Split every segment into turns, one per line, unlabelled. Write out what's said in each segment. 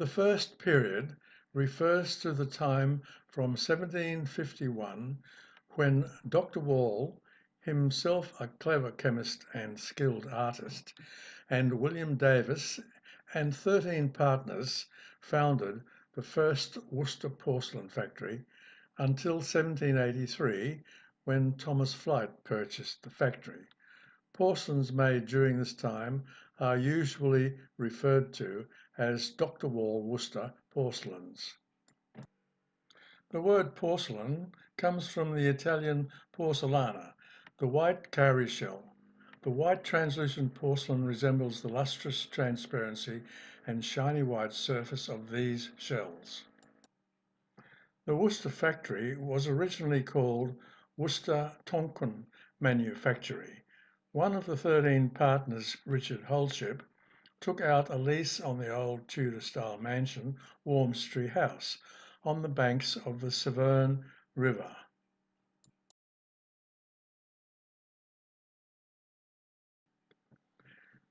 The first period refers to the time from 1751 when Dr. Wall, himself a clever chemist and skilled artist, and William Davis and 13 partners founded the first Worcester porcelain factory until 1783 when Thomas Flight purchased the factory. Porcelains made during this time are usually referred to as Dr. Wall Worcester porcelains. The word porcelain comes from the Italian porcellana, the white cowrie shell. The white translucent porcelain resembles the lustrous transparency and shiny white surface of these shells. The Worcester factory was originally called Worcester Tonquin Manufactory. One of the 13 partners, Richard Holship, took out a lease on the old Tudor-style mansion, Wormstree House, on the banks of the Severn River.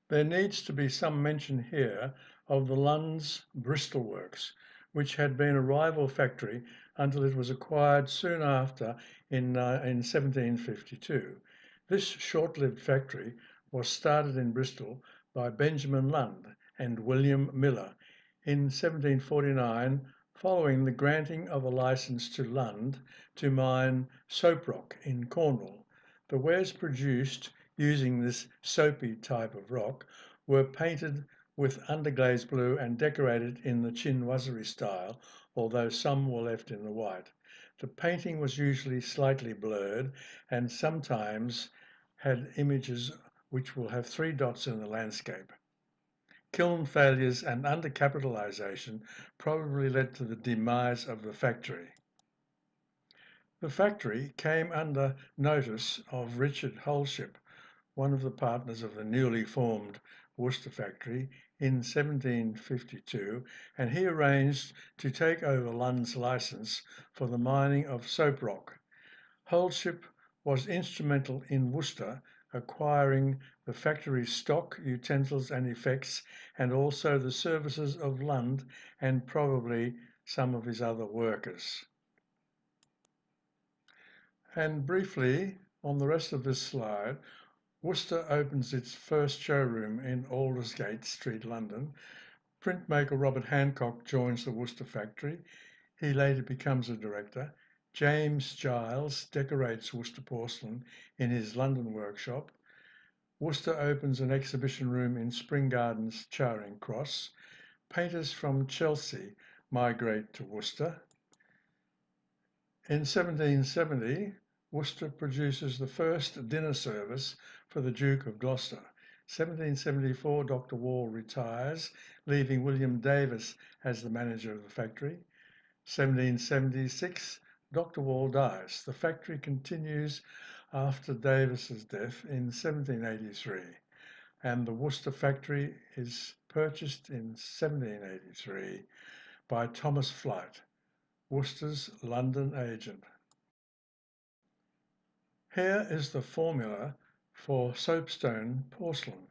There needs to be some mention here of the Lund's Bristol Works, which had been a rival factory until it was acquired soon after in 1752. This short-lived factory was started in Bristol by Benjamin Lund and William Miller in 1749, following the granting of a license to Lund to mine soap rock in Cornwall. The wares produced using this soapy type of rock were painted with underglaze blue and decorated in the chinoiserie style, although some were left in the white. The painting was usually slightly blurred and sometimes had images which will have 3 dots in the landscape. Kiln failures and undercapitalization probably led to the demise of the factory. The factory came under notice of Richard Holship, one of the partners of the newly formed Worcester factory, in 1752, and he arranged to take over Lund's license for the mining of soap rock. Holship was instrumental in Worcester acquiring the factory's stock, utensils and effects, and also the services of Lund and probably some of his other workers. And briefly, on the rest of this slide, Worcester opens its first showroom in Aldersgate Street, London. Printmaker Robert Hancock joins the Worcester factory. He later becomes a director. James Giles decorates Worcester porcelain in his London workshop. Worcester opens an exhibition room in Spring Gardens, Charing Cross. Painters from Chelsea migrate to Worcester. In 1770, Worcester produces the first dinner service for the Duke of Gloucester. 1774, Dr. Wall retires, leaving William Davis as the manager of the factory. 1776, Dr. Wall dies. The factory continues after Davis's death in 1783, and the Worcester factory is purchased in 1783 by Thomas Flight, Worcester's London agent. Here is the formula for soapstone porcelain.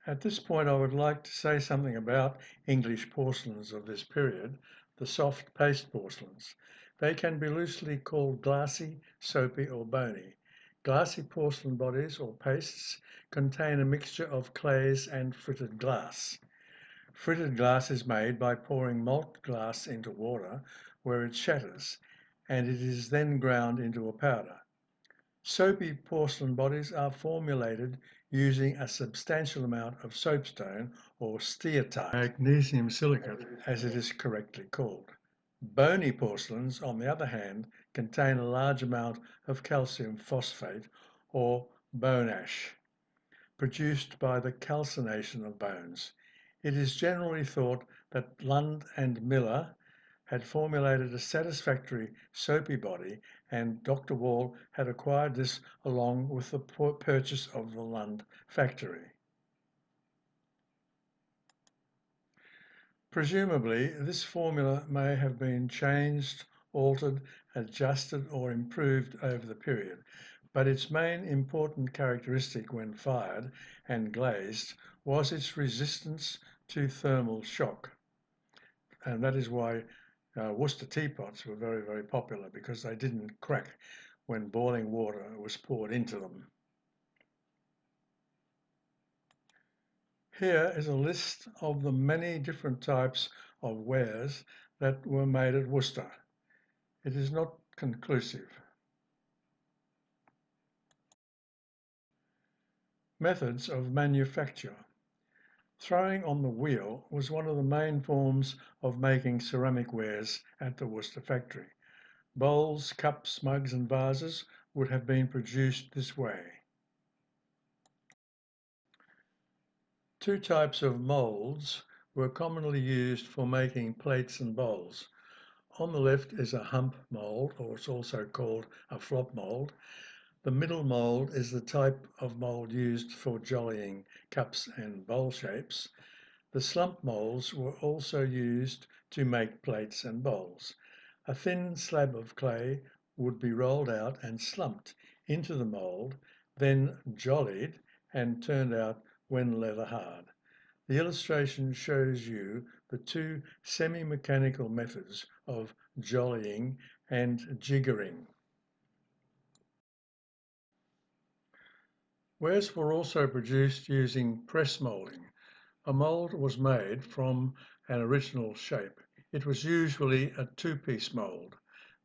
At this point, I would like to say something about English porcelains of this period, the soft paste porcelains. They can be loosely called glassy, soapy, or bony. Glassy porcelain bodies or pastes contain a mixture of clays and fritted glass. Fritted glass is made by pouring malt glass into water where it shatters, and it is then ground into a powder. Soapy porcelain bodies are formulated using a substantial amount of soapstone or steatite, magnesium silicate as it is correctly called. Bony porcelains, on the other hand, contain a large amount of calcium phosphate or bone ash, produced by the calcination of bones. It is generally thought that Lund and Miller had formulated a satisfactory soapy body, and Dr. Wall had acquired this along with the purchase of the Lund factory. Presumably, this formula may have been changed, altered, adjusted, or improved over the period, but its main important characteristic when fired and glazed was its resistance to thermal shock. and that is why Worcester teapots were very, very popular, because they didn't crack when boiling water was poured into them. Here is a list of the many different types of wares that were made at Worcester. It is not conclusive. Methods of manufacture. Throwing on the wheel was one of the main forms of making ceramic wares at the Worcester factory. Bowls, cups, mugs and vases would have been produced this way. Two types of moulds were commonly used for making plates and bowls. On the left is a hump mould, or it's also called a flop mould. The middle mould is the type of mould used for jollying cups and bowl shapes. The slump moulds were also used to make plates and bowls. A thin slab of clay would be rolled out and slumped into the mould, then jollied and turned out when leather hard. The illustration shows you the two semi-mechanical methods of jollying and jiggering. Wares were also produced using press moulding. A mould was made from an original shape. It was usually a two-piece mould.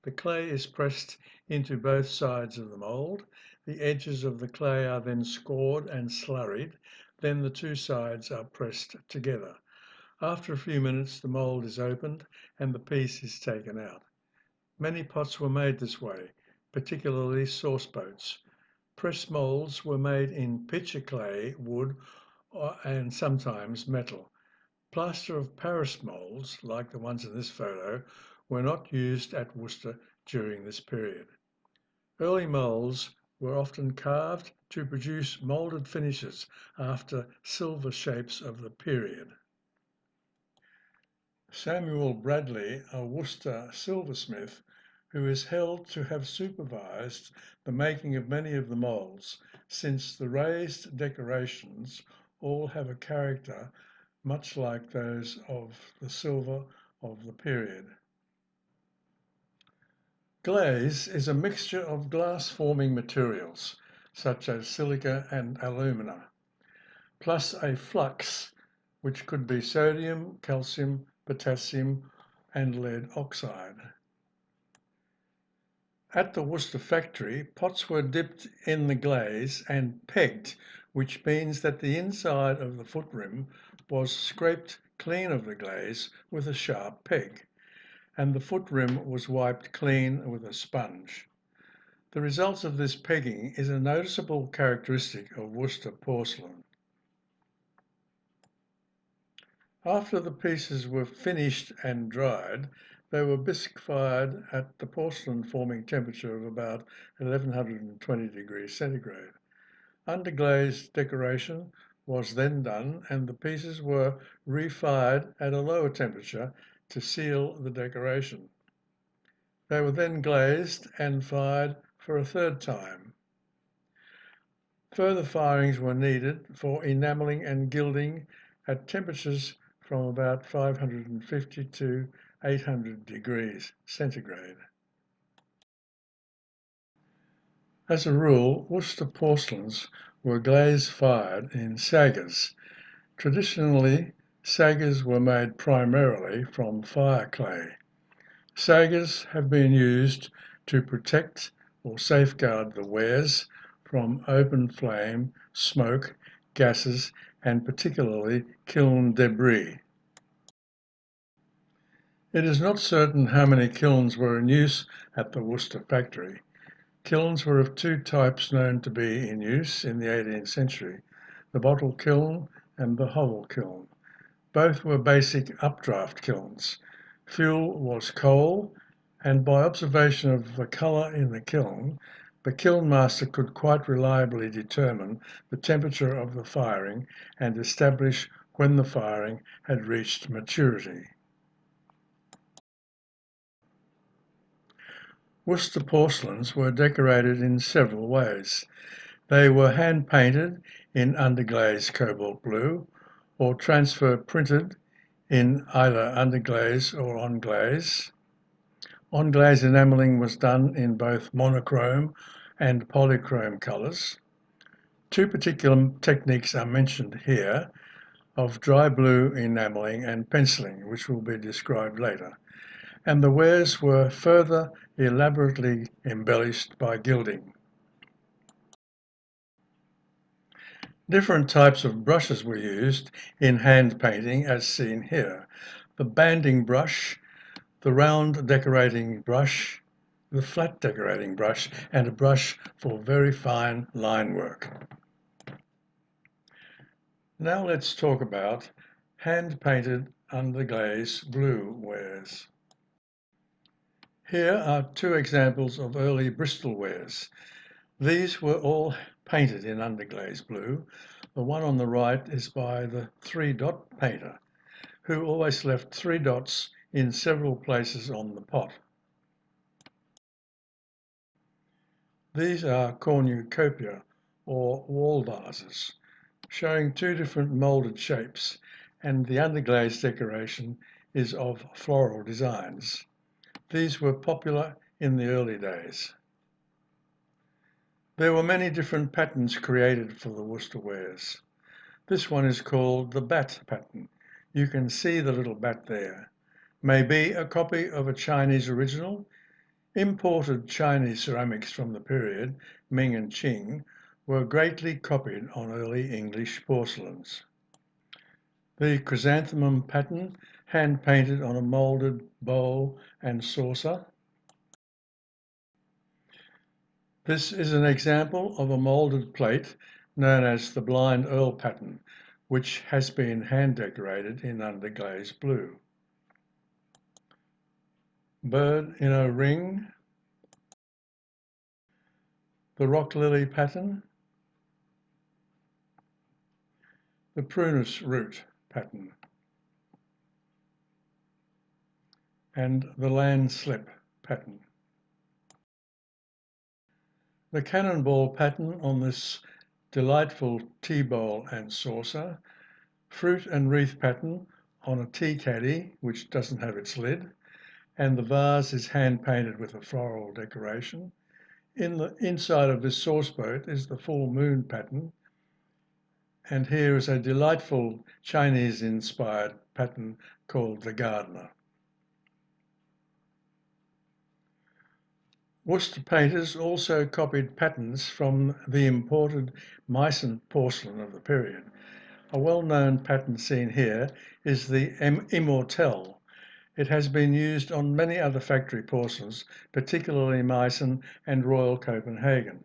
The clay is pressed into both sides of the mould. The edges of the clay are then scored and slurried. Then the two sides are pressed together. After a few minutes, the mould is opened and the piece is taken out. Many pots were made this way, particularly sauce boats. Press moulds were made in pitcher clay, wood, and sometimes metal. Plaster of Paris moulds, like the ones in this photo, were not used at Worcester during this period. Early moulds were often carved to produce moulded finishes after silver shapes of the period. Samuel Bradley, a Worcester silversmith, who is held to have supervised the making of many of the moulds, since the raised decorations all have a character much like those of the silver of the period. Glaze is a mixture of glass-forming materials, such as silica and alumina, plus a flux, which could be sodium, calcium, potassium, and lead oxide. At the Worcester factory, pots were dipped in the glaze and pegged, which means that the inside of the foot rim was scraped clean of the glaze with a sharp peg, and the foot rim was wiped clean with a sponge. The result of this pegging is a noticeable characteristic of Worcester porcelain. After the pieces were finished and dried, they were bisque fired at the porcelain forming temperature of about 1120 degrees centigrade. Underglazed decoration was then done and the pieces were refired at a lower temperature to seal the decoration. They were then glazed and fired for a third time. Further firings were needed for enamelling and gilding at temperatures from about 550 to 800 degrees centigrade. As a rule, Worcester porcelains were glaze-fired in saggers. Traditionally, saggers were made primarily from fire clay. Saggers have been used to protect or safeguard the wares from open flame, smoke, gases, and particularly kiln debris. It is not certain how many kilns were in use at the Worcester factory. Kilns were of two types known to be in use in the 18th century, the bottle kiln and the hovel kiln. Both were basic updraft kilns. Fuel was coal, and by observation of the colour in the kiln master could quite reliably determine the temperature of the firing and establish when the firing had reached maturity. Worcester porcelains were decorated in several ways. They were hand-painted in underglaze cobalt blue or transfer printed in either underglaze or on glaze. On glaze enamelling was done in both monochrome and polychrome colours. Two particular techniques are mentioned here of dry blue enamelling and penciling, which will be described later. And the wares were further elaborately embellished by gilding. Different types of brushes were used in hand painting as seen here. The banding brush, the round decorating brush, the flat decorating brush, and a brush for very fine line work. Now let's talk about hand-painted underglaze blue wares. Here are two examples of early Bristol wares. These were all painted in underglaze blue. The one on the right is by the 3-dot painter, who always left 3 dots in several places on the pot. These are cornucopia, or wall vases, showing two different moulded shapes, and the underglaze decoration is of floral designs. These were popular in the early days. There were many different patterns created for the Worcester wares. This one is called the bat pattern. You can see the little bat there. Maybe a copy of a Chinese original. Imported Chinese ceramics from the period, Ming and Qing, were greatly copied on early English porcelains. The chrysanthemum pattern, hand-painted on a moulded bowl and saucer. This is an example of a moulded plate known as the Blind Earl pattern, which has been hand-decorated in underglaze blue. Bird in a ring. The rock lily pattern. The prunus root pattern. And the landslip pattern. The cannonball pattern on this delightful tea bowl and saucer, fruit and wreath pattern on a tea caddy which doesn't have its lid, and the vase is hand painted with a floral decoration. In the inside of this sauce boat is the full moon pattern, and here is a delightful Chinese inspired pattern called the gardener. Worcester painters also copied patterns from the imported Meissen porcelain of the period. A well-known pattern seen here is the Immortelle. It has been used on many other factory porcelains, particularly Meissen and Royal Copenhagen.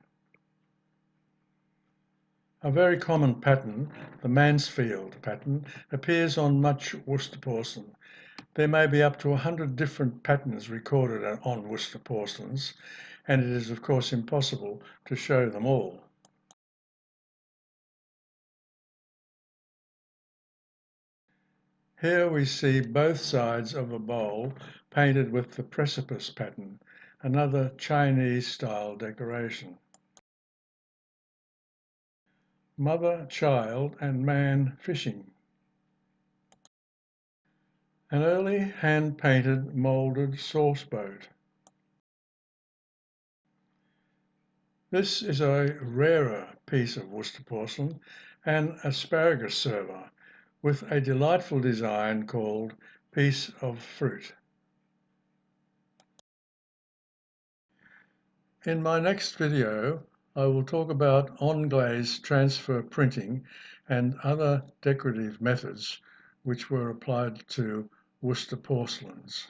A very common pattern, the Mansfield pattern, appears on much Worcester porcelain. There may be up to 100 different patterns recorded on Worcester porcelains, and it is of course impossible to show them all. Here we see both sides of a bowl painted with the precipice pattern, another Chinese style decoration. Mother, child and man fishing. An early hand-painted moulded sauce boat. This is a rarer piece of Worcester porcelain, an asparagus server, with a delightful design called piece of fruit. In my next video, I will talk about on-glaze transfer printing and other decorative methods which were applied to Worcester porcelains.